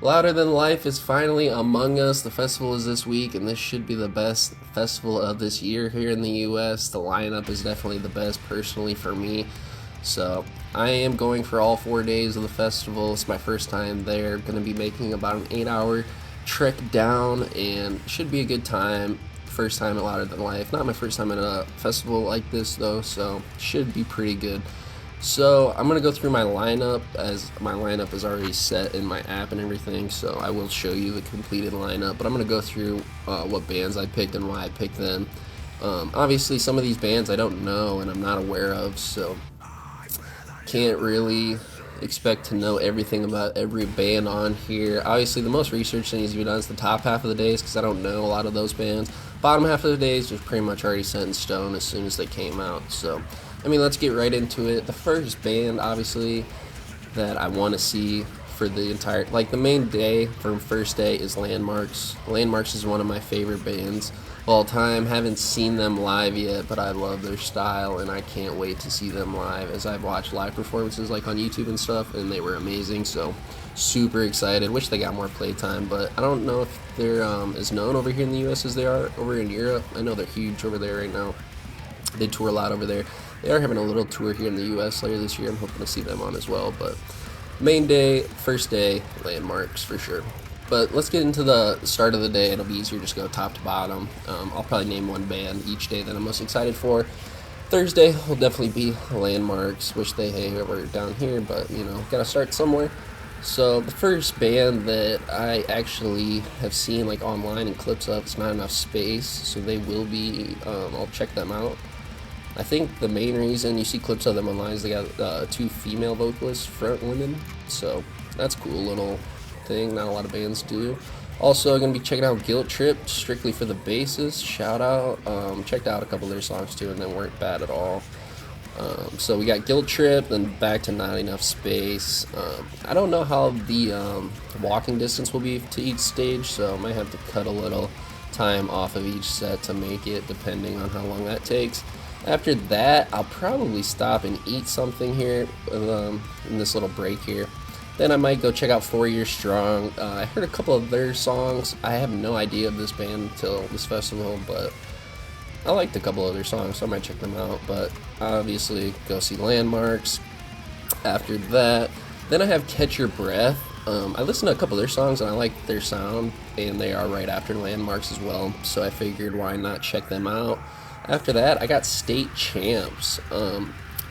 Louder Than Life is finally among us. The festival is this week, and this should be the best festival of this year here in the US. The lineup is definitely the best personally for me. So I am going for all 4 days of the festival. It's my first time there. Going to be making about an 8 hour trek down, and should be a good time. First time at Louder Than Life. Not my first time at a festival like this though, so should be pretty good. So I'm gonna go through my lineup, as my lineup is already set in my app and everything. So I will show you the completed lineup, but I'm gonna go through what bands I picked and why I picked them. Obviously, some of these bands I don't know and I'm not aware of, so can't really expect to know everything about every band on here. Obviously, the most research that needs to be done is the top half of the days because I don't know a lot of those bands. Bottom half of the days was pretty much already set in stone as soon as they came out. So, I mean, let's get right into it. The first band, obviously, that I want to see for the entire, like the main day from first day is Landmarks. Landmarks is one of my favorite bands of all time. Haven't seen them live yet, but I love their style and I can't wait to see them live, as I've watched live performances like on YouTube and stuff, and they were amazing. So super excited. Wish they got more playtime, but I don't know if they're as known over here in the US as they are over in Europe. I know they're huge over there right now. They tour a lot over there. They are having a little tour here in the US later this year. I'm hoping to see them on as well. But main day, first day, Landmarks for sure. But let's get into the start of the day. It'll be easier just go top to bottom. I'll probably name one band each day that I'm most excited for. Thursday will definitely be Landmarks. Wish they were down here, but you know, gotta start somewhere. So the first band that I actually have seen like online and clips of is Not Enough Space. So they will be. I'll check them out. I think the main reason you see clips of them online is they got two female vocalists, front women. So that's a cool little thing. Not a lot of bands do. Also, going to be checking out Guilt Trip, strictly for the bassist. Shout out. Checked out a couple of their songs too, and they weren't bad at all. So we got Guilt Trip, then back to Not Enough Space. I don't know how the walking distance will be to each stage, so I might have to cut a little time off of each set to make it, depending on how long that takes. After that, I'll probably stop and eat something here in this little break here. Then I might go check out 4 Years Strong. I heard a couple of their songs. I have no idea of this band until this festival, but I liked a couple of their songs, so I might check them out. But obviously, go see Landmarks. After that, then I have Catch Your Breath. I listened to a couple of their songs and I like their sound, and they are right after Landmarks as well, so I figured why not check them out. After that, I got State Champs.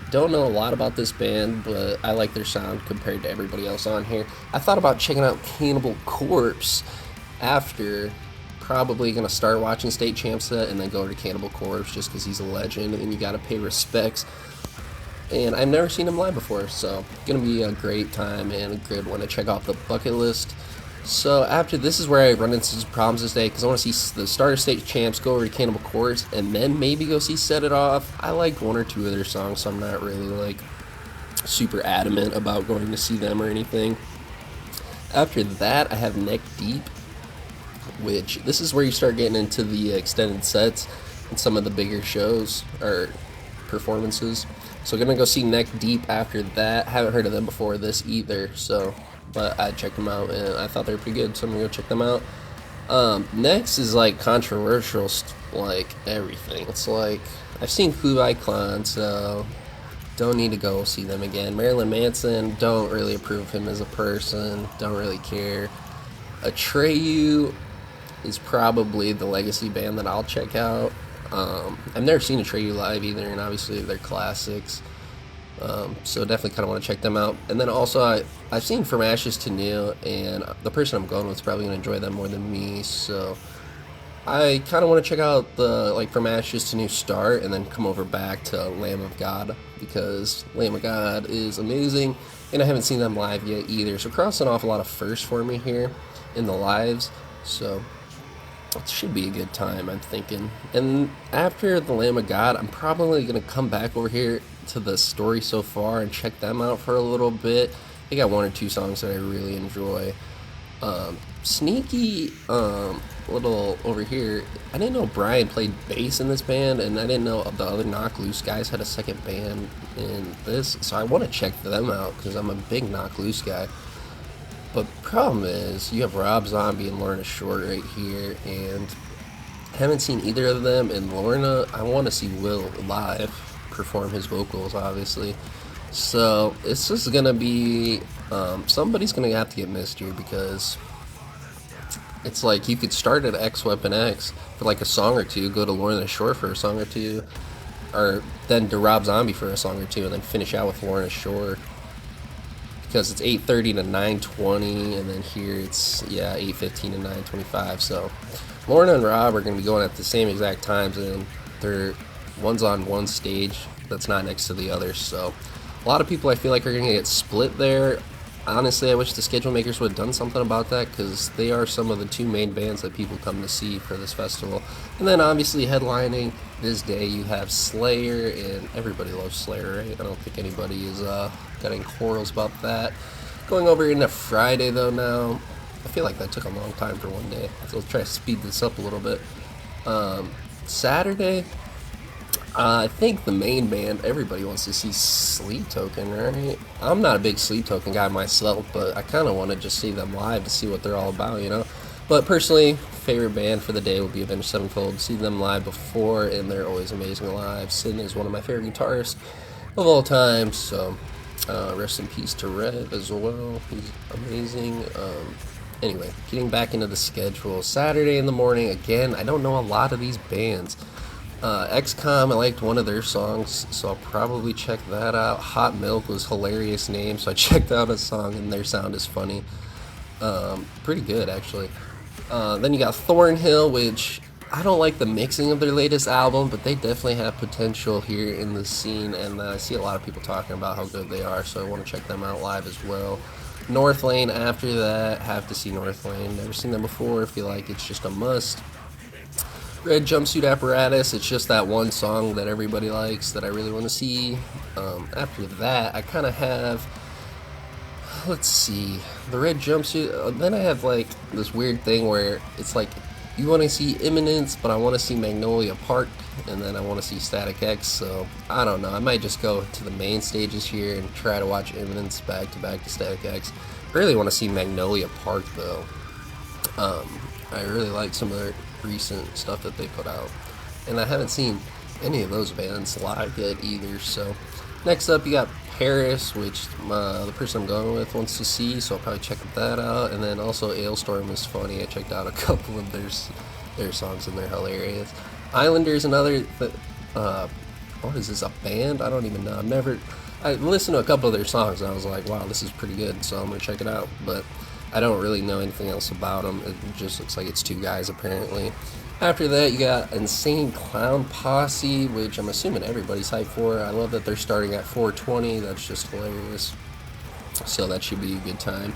Don't know a lot about this band, but I like their sound compared to everybody else on here. I thought about checking out Cannibal Corpse after. Probably gonna start watching State Champs set and then go to Cannibal Corpse just because he's a legend and you gotta pay respects. And I've never seen him live before, so gonna be a great time and a good one to check off the bucket list. So after this is where I run into some problems this day because I want to see the starter State Champs, go over to Cannibal Corpse, and then maybe go see Set It Off. I like one or two of their songs, so I'm not really like super adamant about going to see them or anything. After that, I have Neck Deep, which this is where you start getting into the extended sets and some of the bigger shows or performances. So gonna go see Neck Deep after that. Haven't heard of them before this either, so but I checked them out and I thought they were pretty good, so I'm gonna go check them out. Next is like controversial, like everything. It's like I've seen Kublai Khan, so don't need to go see them again. Marilyn Manson, don't really approve of him as a person. Don't really care. Atreyu is probably the legacy band that I'll check out. I've never seen Atreyu live either, and obviously they're classics. So definitely kind of want to check them out. And then also I've seen From Ashes to New, and the person I'm going with is probably going to enjoy them more than me. So I kind of want to check out the like From Ashes to New start, and then come over back to Lamb of God because Lamb of God is amazing, and I haven't seen them live yet either. So crossing off a lot of firsts for me here in the lives. So it should be a good time, I'm thinking. And after the Lamb of God, I'm probably going to come back over here to the Story So Far and check them out for a little bit. They got one or two songs that I really enjoy. Sneaky little over here. I didn't know Brian played bass in this band, and I didn't know the other Knock Loose guys had a second band in this, so I want to check them out because I'm a big Knock Loose guy. But problem is, you have Rob Zombie and Lorna Shore right here, and I haven't seen either of them. And Lorna, I want to see Will live perform his vocals, obviously. So it's just gonna be somebody's gonna have to get missed here, because it's like you could start at X Weapon X for like a song or two, go to Lorna Shore for a song or two, or then to Rob Zombie for a song or two, and then finish out with Lorna Shore, because it's 8:30 to 9:20, and then here it's 8:15 to 9:25. So Lorna and Rob are going to be going at the same exact times, and they're one's on one stage that's not next to the other. So a lot of people I feel like are going to get split there. Honestly, I wish the schedule makers would have done something about that, because they are some of the two main bands that people come to see for this festival. And then obviously headlining this day, you have Slayer, and everybody loves Slayer, right? I don't think anybody is got any quarrels about that. Going over into Friday though now, I feel like that took a long time for one day, so let's try to speed this up a little bit. Saturday, I think the main band, everybody wants to see Sleep Token, right? I'm not a big Sleep Token guy myself, but I kind of want to just see them live to see what they're all about, you know? But personally, favorite band for the day will be Avenged Sevenfold. See them live before, and they're always amazing live. Sin is one of my favorite guitarists of all time, so rest in peace to Rev as well. He's amazing. Anyway, getting back into the schedule. Saturday in the morning, again, I don't know a lot of these bands. XCOM, I liked one of their songs, so I'll probably check that out. Hot Milk was hilarious name, so I checked out a song, and their sound is funny. Pretty good, actually. Then you got Thornhill, which I don't like the mixing of their latest album, but they definitely have potential here in the scene, and I see a lot of people talking about how good they are, so I want to check them out live as well. North Lane after that, have to see North Lane. Never seen them before, feel like it's just a must. Red Jumpsuit Apparatus, it's just that one song that everybody likes that I really want to see. After that, I kind of have, let's see, the Red Jumpsuit. Then I have like this weird thing where it's like you want to see Imminence, but I want to see Magnolia Park, and then I want to see Static X. So I don't know, I might just go to the main stages here and try to watch Imminence back to back to Static X. I really want to see Magnolia Park though. I really like some of their recent stuff that they put out, and I haven't seen any of those bands live yet either. So next up you got Paris, which the person I'm going with wants to see, so I'll probably check that out. And then also Ailstorm is funny. I checked out a couple of their songs, and they're hilarious. Islanders, another what is this, a band? I don't even know. I listened to a couple of their songs and I was like, wow, this is pretty good, so I'm gonna check it out. But I don't really know anything else about them. It just looks like it's two guys apparently. After that, you got Insane Clown Posse, which I'm assuming everybody's hyped for. I love that they're starting at 420. That's just hilarious. So that should be a good time.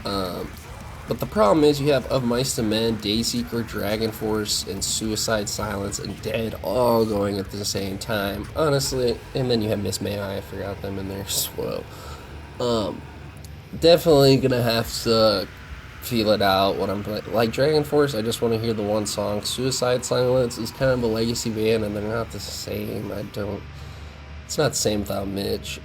But the problem is you have Of Mice and Men, Dayseeker, Dragon Force, and Suicide Silence and Dead all going at the same time. Honestly, and then you have Miss May I forgot them in there as well. Definitely gonna have to feel it out what I'm playing. Like Dragon Force, I just want to hear the one song. Suicide Silence is kind of a legacy band, and they're not the same. It's not the same without Mitch.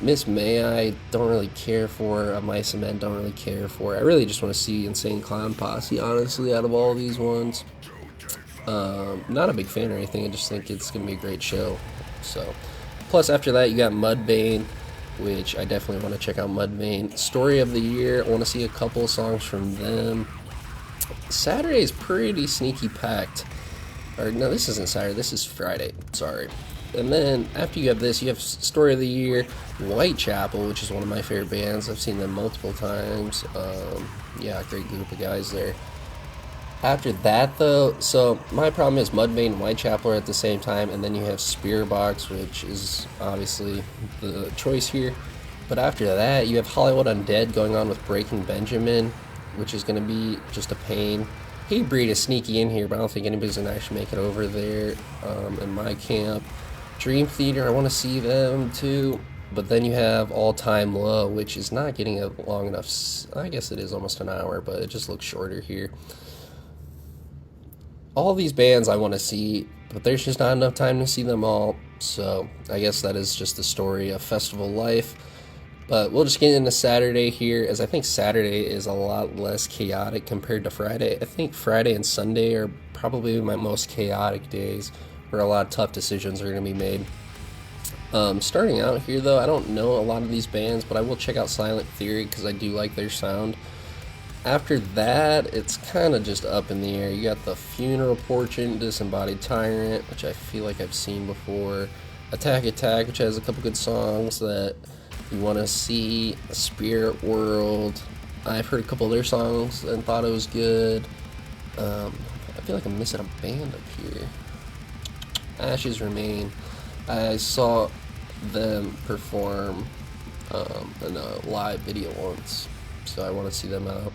Miss May I don't really care for. Mice and Men don't really care for. I really just want to see Insane Clown Posse, honestly, out of all these ones. Not a big fan or anything, I just think it's gonna be a great show. So, plus after that you got Mudvayne, which I definitely want to check out. Mudvayne. Story of the Year, I want to see a couple songs from them. Saturday is pretty sneaky packed. Or no, this isn't Saturday, this is Friday, sorry. And then after you have this, you have Story of the Year, Whitechapel, which is one of my favorite bands. I've seen them multiple times. Great group of guys there. After that though, so my problem is Mudvayne and Whitechapel are at the same time, and then you have Spearbox, which is obviously the choice here. But after that, you have Hollywood Undead going on with Breaking Benjamin, which is going to be just a pain. Hatebreed is sneaky in here, but I don't think anybody's going to actually make it over there in my camp. Dream Theater, I want to see them too. But then you have All Time Low, which is not getting a long enough. I guess it is almost an hour, but it just looks shorter here. All these bands I want to see, but there's just not enough time to see them all. So I guess that is just the story of festival life. But we'll just get into Saturday here, as I think Saturday is a lot less chaotic compared to Friday. I think Friday and Sunday are probably my most chaotic days, where a lot of tough decisions are going to be made. Starting out here, though, I don't know a lot of these bands, but I will check out Silent Theory because I do like their sound. After that, it's kind of just up in the air. You got the Funeral Portrait, Disembodied Tyrant, which I feel like I've seen before. Attack Attack, which has a couple good songs that you want to see. Spirit World, I've heard a couple of their songs and thought it was good. I feel like I'm missing a band up here. Ashes Remain. I saw them perform in a live video once, so I want to see them out.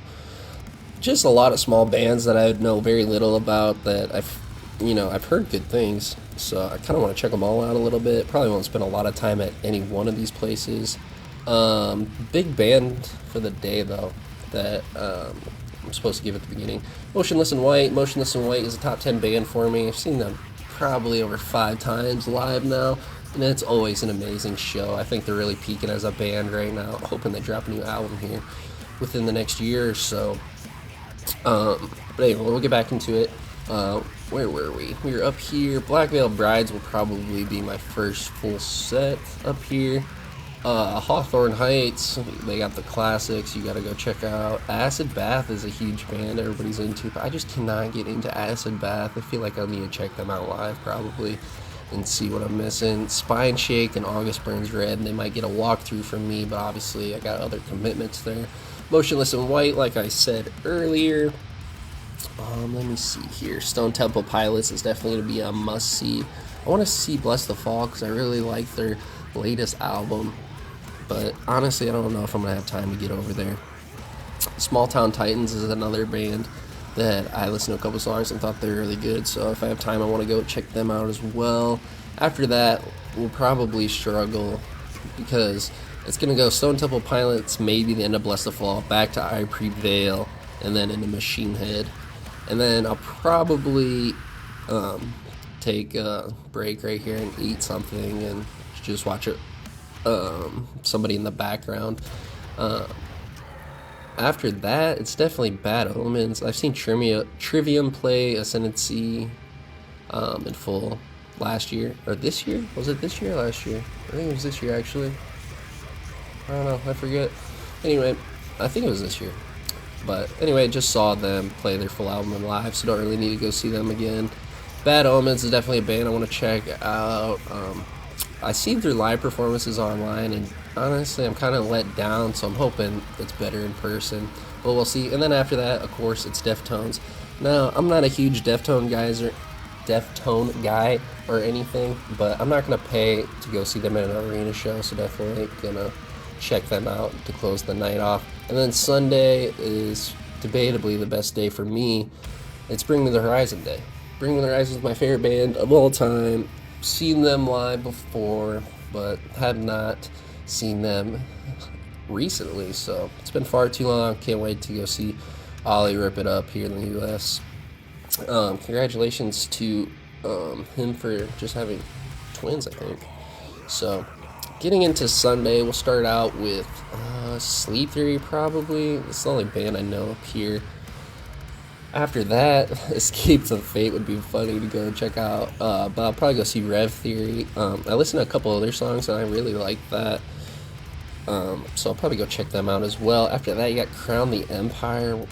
Just a lot of small bands that I know very little about that I've heard good things, so I kind of want to check them all out a little bit. Probably won't spend a lot of time at any one of these places. Big band for the day, though, that I'm supposed to give at the beginning. Motionless in White. Motionless in White is a top 10 band for me. I've seen them probably over 5 times live now, and it's always an amazing show. I think they're really peaking as a band right now. Hoping they drop a new album here within the next year or so. But anyway, we'll get back into it. Where were we? We were up here. Black Veil Brides will probably be my first full set up here. Hawthorne Heights, they got the classics you gotta go check out. Acid Bath is a huge band everybody's into, but I just cannot get into Acid Bath. I feel like I'll need to check them out live probably and see what I'm missing. Spine Shake and August Burns Red, and they might get a walkthrough from me, but obviously I got other commitments there. Motionless in White, like I said earlier. Let me see here. Stone Temple Pilots is definitely going to be a must-see. I want to see Bless the Fall because I really like their latest album, but honestly I don't know if I'm going to have time to get over there. Small Town Titans is another band that I listened to a couple songs and thought they were really good, so if I have time I want to go check them out as well. After that, we'll probably struggle because it's going to go Stone Temple Pilots, maybe the end of Bless the Fall, back to I Prevail, and then into Machine Head. And then I'll probably take a break right here and eat something and just watch it, somebody in the background. After that, it's definitely Bad Omens. I've seen Trivium play Ascendancy in full last year. Or this year? Was it this year or last year? I think it was this year, actually. I don't know. I forget. Anyway, I think it was this year. But anyway, just saw them play their full album in live, so don't really need to go see them again. Bad Omens is definitely a band I want to check out. I seen their live performances online, and honestly, I'm kind of let down, so I'm hoping it's better in person. But we'll see. And then after that, of course, it's Deftones. Now, I'm not a huge Deftone guy or anything, but I'm not going to pay to go see them at an arena show, so definitely going to check them out to close the night off. And then Sunday is debatably the best day for me. It's Bring Me the Horizon Day. Bring Me the Horizon is my favorite band of all time. Seen them live before, but have not seen them recently, so it's been far too long. Can't wait to go see Ollie rip it up here in the US. Congratulations to him for just having twins, I think. So getting into Sunday, we'll start out with Sleep Theory, probably. It's the only band I know up here. After that, Escapes of Fate would be funny to go check out, but I'll probably go see Rev Theory. I listened to a couple other songs, and I really like that, so I'll probably go check them out as well. After that, you got Crown the Empire,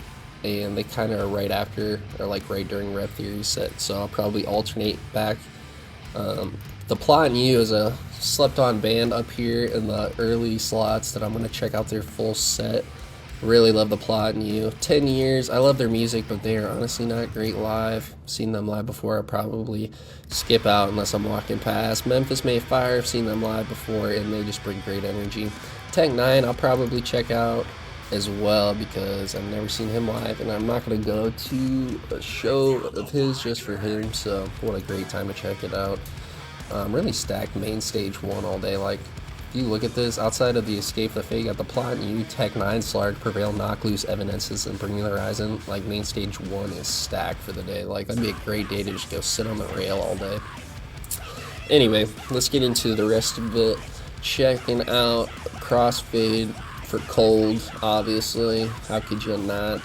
and they kind of are right after, or like right during Rev Theory's set, so I'll probably alternate back. The Plot and You is a slept-on band up here in the early slots that I'm going to check out their full set. Really love The Plot and You. 10 years, I love their music, but they are honestly not great live. Seen them live before, I'll probably skip out unless I'm walking past. Memphis May Fire, I've seen them live before, and they just bring great energy. Tech N9ne, I'll probably check out as well because I've never seen him live, and I'm not going to go to a show of his just for him, so what a great time to check it out. Really stacked main stage 1 all day. Like, if you look at this, outside of the Escape the Fate, you got The Plot and You, Tech N9ne, Slark, Prevail, Knock Loose, Evanescence, and Bring Me the Horizon. Like, main stage 1 is stacked for the day. Like, that'd be a great day to just go sit on the rail all day. Anyway, let's get into the rest of it. Checking out Crossfade for cold, obviously. How could you not?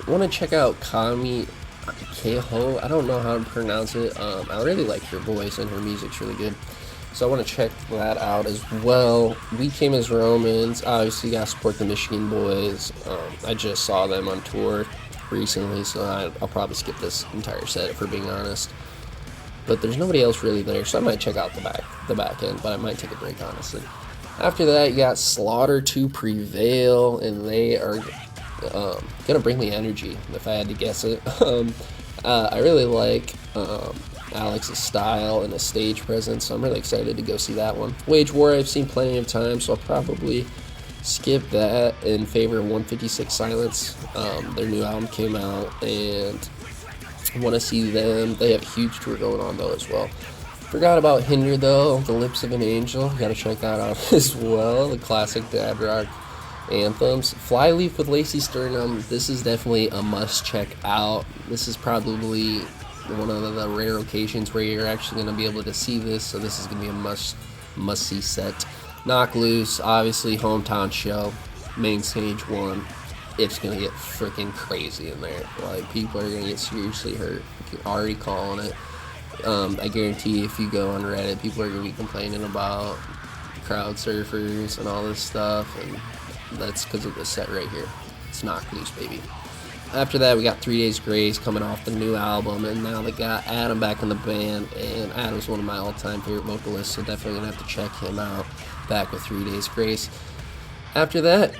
Want to check out Kami Keho. I don't know how to pronounce it. I really like her voice, and her music's really good. So I want to check that out as well. We Came as Romans. Obviously, got to support the Michigan boys. I just saw them on tour recently, so I'll probably skip this entire set, if we're being honest. But there's nobody else really there, so I might check out the back end, but I might take a break, honestly. After that, you got Slaughter to Prevail, and they are gonna bring me energy, if I had to guess it. I really like Alex's style and his stage presence, so I'm really excited to go see that one. Wage War I've seen plenty of times, so I'll probably skip that in favor of 156 Silence. Their new album came out, and I want to see them. They have a huge tour going on, though, as well. Forgot about Hinder, though, The Lips of an Angel. Gotta check that out as well. The classic dad rock anthems. Flyleaf with Lacey Sternum. This is definitely a must check out. This is probably one of the rare occasions where you're actually going to be able to see this, so this is going to be a must see set. Knock Loose, obviously hometown show, main stage 1. It's going to get freaking crazy in there. Like, people are going to get seriously hurt. You're already calling it. I guarantee if you go on Reddit, people are going to be complaining about crowd surfers and all this stuff, and that's because of this set right here. It's Knock Loose, baby. After that, we got 3 Days Grace coming off the new album, and now they got Adam back in the band, and Adam's one of my all-time favorite vocalists, so definitely going to have to check him out, back with 3 Days Grace. After that,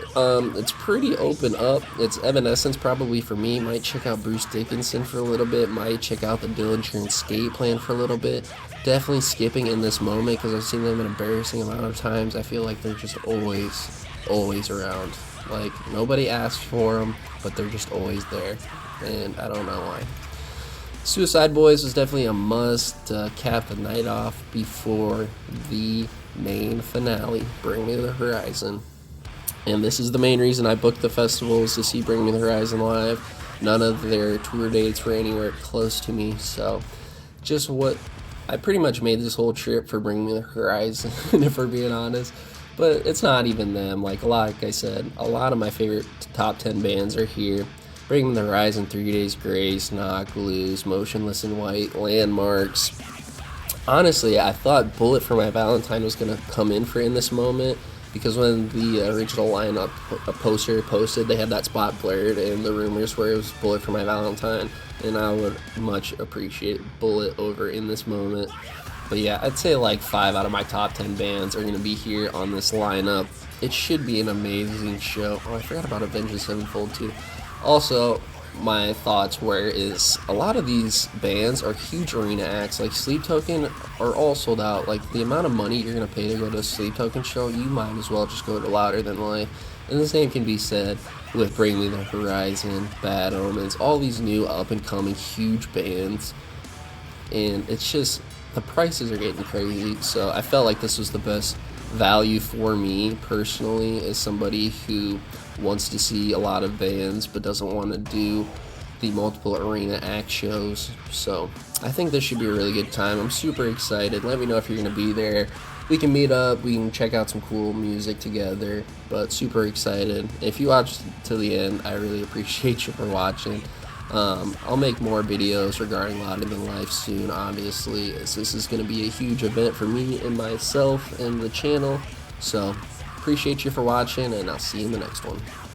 it's pretty open up. It's Evanescence probably for me. Might check out Bruce Dickinson for a little bit. Might check out the Dillinger and Skate Plan for a little bit. Definitely skipping In This Moment because I've seen them an embarrassing amount of times. I feel like they're just always around. Like, nobody asks for them, but they're just always there, and I don't know why. Suicide Boys was definitely a must to cap the night off before the main finale, Bring Me the Horizon. And this is the main reason I booked the festivals, to see Bring Me the Horizon live. None of their tour dates were anywhere close to me, so just what I pretty much made this whole trip for Bring Me the Horizon, if we're being honest. But it's not even them. Like I said, a lot of my favorite top 10 bands are here. Bring Me the Horizon, 3 Days Grace, Knock Loose, Motionless in White, Landmarks. Honestly, I thought Bullet for My Valentine was going to come in for In This Moment, because when the original lineup poster posted, they had that spot blurred, and the rumors were it was Bullet for My Valentine, and I would much appreciate Bullet over In This Moment. But yeah, I'd say like 5 out of my top 10 bands are going to be here on this lineup. It should be an amazing show. Oh, I forgot about Avenged Sevenfold too. Also, my thoughts is a lot of these bands are huge arena acts. Like Sleep Token are all sold out. Like, the amount of money you're going to pay to go to a Sleep Token show, you might as well just go to Louder Than Life. And the same can be said with Bring Me the Horizon, Bad Omens, all these new up-and-coming huge bands. And it's just, the prices are getting crazy, so I felt like this was the best value for me personally, as somebody who wants to see a lot of bands but doesn't want to do the multiple arena act shows. So I think this should be a really good time. I'm super excited. Let me know if you're going to be there. We can meet up, we can check out some cool music together, but super excited. If you watched to the end, I really appreciate you for watching. I'll make more videos regarding Louder Than Life soon, obviously, as this is going to be a huge event for me and myself and the channel. So, appreciate you for watching, and I'll see you in the next one.